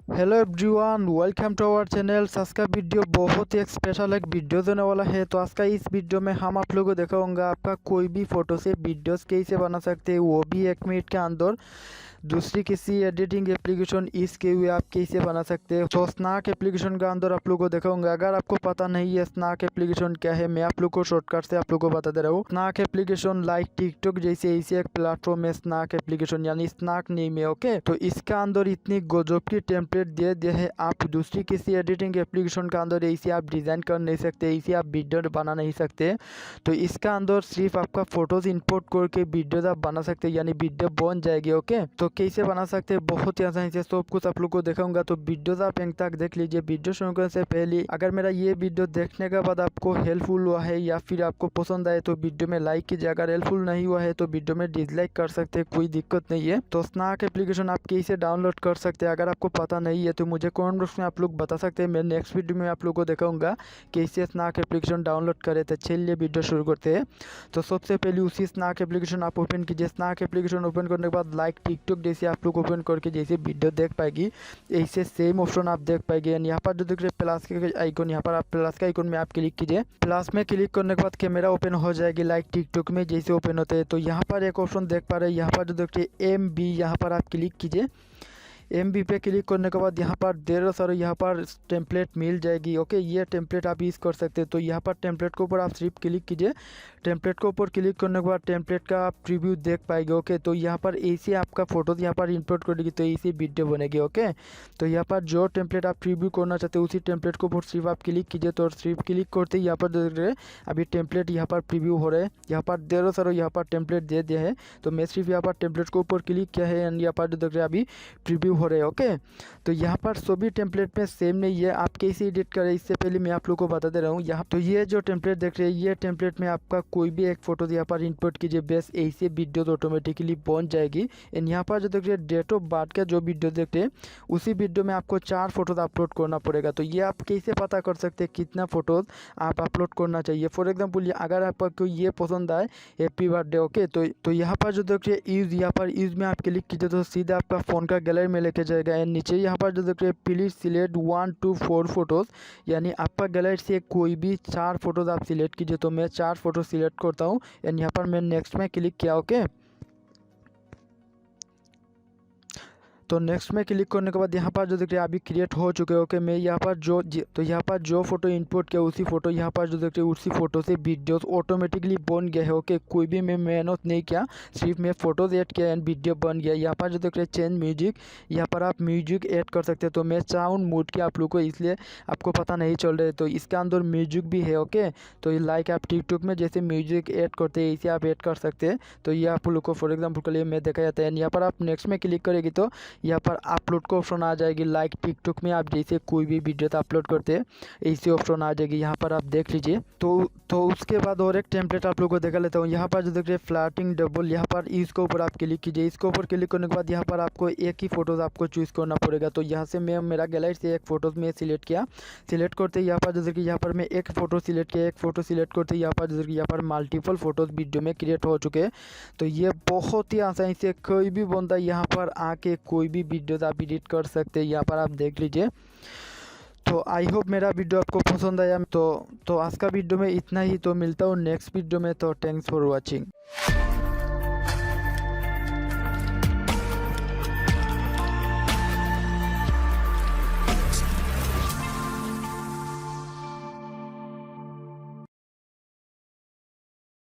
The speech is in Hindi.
Hello everyone, welcome to our channel. आज का वीडियो बहुत ही एक स्पेशल एक वीडियो देने वाला है। तो आज का इस वीडियो में हम आप लोगों को दिखाऊंगा आपका कोई भी फ़ोटो से वीडियोस कैसे बना सकते हैं, वो भी 1 मिनट के अंदर। दूसरी किसी एडिटिंग एप्लीकेशन इसके हुए आप कैसे बना सकते हैं। तो स्नैक एप्लीकेशन का अंदर आप लोगों को दिखाऊंगा। अगर आपको पता नहीं है स्नैक एप्लीकेशन क्या है, मैं आप लोग को शॉर्टकट से आप लोग को बता दे रहा हूँ। स्नैक एप्लीकेशन लाइक टिकटॉक जैसे इसी एक प्लेटफॉर्म है स्नैक एप्लीकेशन, यानी स्नैक नेम है। ओके, तो इसका अंदर इतनी गजब की टेम्पलेट दे दिया है। आप दूसरी किसी एडिटिंग एप्लीकेशन का अंदर इसे आप डिज़ाइन कर नहीं सकते, इसे आप वीडियो बना नहीं सकते। तो इसका अंदर सिर्फ आपका फोटोज इंपोर्ट करके वीडियोज आप बना सकते हैं, यानी वीडियो बन जाएगी। ओके, तो कैसे बना सकते हैं बहुत ही आसानी से सब कुछ आप लोग को दिखाऊंगा। तो वीडियोज आप एंड तक देख लीजिए। वीडियो शुरू करने से पहले अगर मेरा ये वीडियो देखने के बाद आपको हेल्पफुल हुआ है या फिर आपको पसंद आए तो वीडियो में लाइक कीजिए। अगर हेल्पफुल नहीं हुआ है तो वीडियो में डिसलाइक कर सकते हैं, कोई दिक्कत नहीं है। तो स्नैक एप्लीकेशन आप कैसे डाउनलोड कर सकते हैं, अगर आपको पता नहीं है तो मुझे कमेंट बॉक्स में आप लोग बता सकते हैं। मैं नेक्स्ट वीडियो में आप लोग को दिखाऊंगा कैसे स्नैक एप्लीकेशन डाउनलोड करें। तो चलिए वीडियो शुरू करते हैं। तो सबसे पहले उसी स्नैक एप्लीकेशन आप ओपन कीजिए। स्नैक एप्लीकेशन ओपन करने के बाद लाइक टिकटॉक जैसे आप लोग ओपन करके जैसे वीडियो देख पाएगी, ऐसे सेम ऑप्शन आप देख पाएंगे। यहाँ पर जो देख रहे प्लस के आइकन, यहाँ पर आप प्लस के आइकन में आप क्लिक कीजिए। प्लस में क्लिक करने के बाद कैमरा ओपन हो जाएगी लाइक टिकटॉक में जैसे ओपन होते हैं। तो यहाँ पर एक ऑप्शन देख पा रहे हैं, यहाँ पर जो देख रहे MB, यहाँ पर आप क्लिक कीजिए। MB पे क्लिक करने के बाद यहाँ पर ढेर सारे यहाँ पर टेम्पलेट मिल जाएगी। ओके, ये टेम्पलेट आप यूज़ कर सकते हैं। तो यहाँ पर टेम्पलेट के ऊपर आप सिर्फ क्लिक कीजिए। टेम्पलेट के ऊपर क्लिक करने के बाद टेम्पलेट का आप प्रीव्यू देख पाएंगे। ओके, तो यहाँ पर ऐसे आपका फोटोज यहाँ पर इंपोर्ट कर देगी, तो ऐसे वीडियो बनेगी। ओके, तो यहाँ पर जो टेम्पलेट आप प्रीव्यू करना चाहते हैं उसी टेम्पलेट के ऊपर सिर्फ आप क्लिक कीजिए। तो सिर्फ क्लिक करते ही यहाँ पर देख रहे अभी टेम्पलेट यहाँ पर प्रीव्यू हो रहे हैं। यहाँ पर ढेर सारे यहाँ पर टेम्पलेट दे दिया है। तो मैं सिर्फ यहाँ पर टेम्पलेट के ऊपर क्लिक किया है एंड यहाँ पर जो देख रहे अभी प्रीव्यू हो रहे हैं। ओके, तो यहाँ पर सभी टेम्पलेट में सेम नहीं है। आप कैसे एडिट करें इससे पहले मैं आप लोग को बता दे रहा हूँ। यहाँ तो ये जो टेम्पलेट देख रहे हैं, ये टेम्पलेट में आपका कोई भी एक फोटो यहाँ पर इंपोर्ट कीजिए, बेस ऐसे वीडियो ऑटोमेटिकली बन जाएगी। एंड यहाँ पर जो देख रहे हैं डेट ऑफ बर्थ का जो वीडियो देख रहे हैं, उसी वीडियो में आपको 4 फोटोज अपलोड करना पड़ेगा। तो ये आप कैसे पता कर सकते हैं कितना फोटोज आप अपलोड करना चाहिए। फॉर एग्जाम्पल अगर आपको ये पसंद आए हैप्पी बर्थडे। ओके, तो यहाँ पर जो देख रहे हैं यूज़, यहाँ पर यूज़ में आप क्लिक कीजिए तो सीधा आपका फ़ोन का गैलरी में लेके जाएगा। एंड नीचे यहाँ पर जो देख रहे हैं प्लीज सिलेक्ट 1 to 4 फोटोज़, यानी आपका गैलरी से कोई भी 4 फोटोज़ आप सिलेक्ट कीजिए। तो मैं 4 फोटो सिलेक्ट करता हूँ एंड यहाँ पर मैं नेक्स्ट में क्लिक किया। ओके, तो नेक्स्ट में क्लिक करने के बाद यहाँ पर जो देख रहे हैं अभी क्रिएट हो चुके हैं। ओके, मैं यहाँ पर तो यहाँ पर जो फोटो इंपोर्ट किया उसी फोटो यहाँ पर जो देख रहे हैं उसी फोटो से वीडियोस ऑटोमेटिकली बन गए हैं। ओके, कोई भी मैं मेहनत नहीं किया, सिर्फ मैं फोटोज ऐड किया एंड वीडियो बन गया। यहाँ पर जो देख रहे हैं चेंज म्यूजिक, यहाँ पर आप म्यूजिक ऐड कर सकते हैं। तो मैं साउंड मूड किया आप लोग को, इसलिए आपको पता नहीं चल रहा है। तो इसके अंदर म्यूजिक भी है। ओके, तो ये लाइक आप टिकटॉक में जैसे म्यूजिक ऐड करते हैं इसे आप ऐड कर सकते हैं। तो ये आप लोग को फॉर एग्जाम्पल के लिए मैं देखा जाता है। यहाँ पर आप नेक्स्ट में क्लिक करेगी तो यहाँ पर अपलोड का ऑप्शन आ जाएगी। लाइक टिकटॉक में आप जैसे कोई भी वीडियो अपलोड करते हैं ऐसे ऑप्शन आ जाएगी, यहाँ पर आप देख लीजिए। तो उसके बाद और एक टेम्पलेट आप लोगों को देखा लेता हूँ। यहाँ पर जो देख रहे हैं फ्लैटिंग डबल, यहाँ पर इसके ऊपर आप क्लिक कीजिए। इसके ऊपर क्लिक करने के बाद यहाँ पर आपको एक ही फोटोज़ आपको चूज़ करना पड़ेगा। तो यहाँ से मैं मेरा गैलरी से एक फोटोज़ में सिलेक्ट किया। सिलेक्ट करते यहाँ पर जैसे कि यहाँ पर मैं एक फ़ोटो सिलेक्ट किया, एक फ़ोटो सिलेक्ट करते यहाँ पर जैसे कि यहाँ पर मल्टीपल फोटोज़ वीडियो में क्रिएट हो चुके हैं। तो ये बहुत ही आसानी से कोई भी बंदा यहाँ पर आके कोई भी वीडियोज़ आप एडिट कर सकते हैं। यहाँ पर आप देख लीजिए। तो आई होप मेरा वीडियो आपको पसंद आया। तो आज का वीडियो में इतना ही। तो मिलता हूँ नेक्स्ट वीडियो में। तो थैंक्स फॉर वॉचिंग।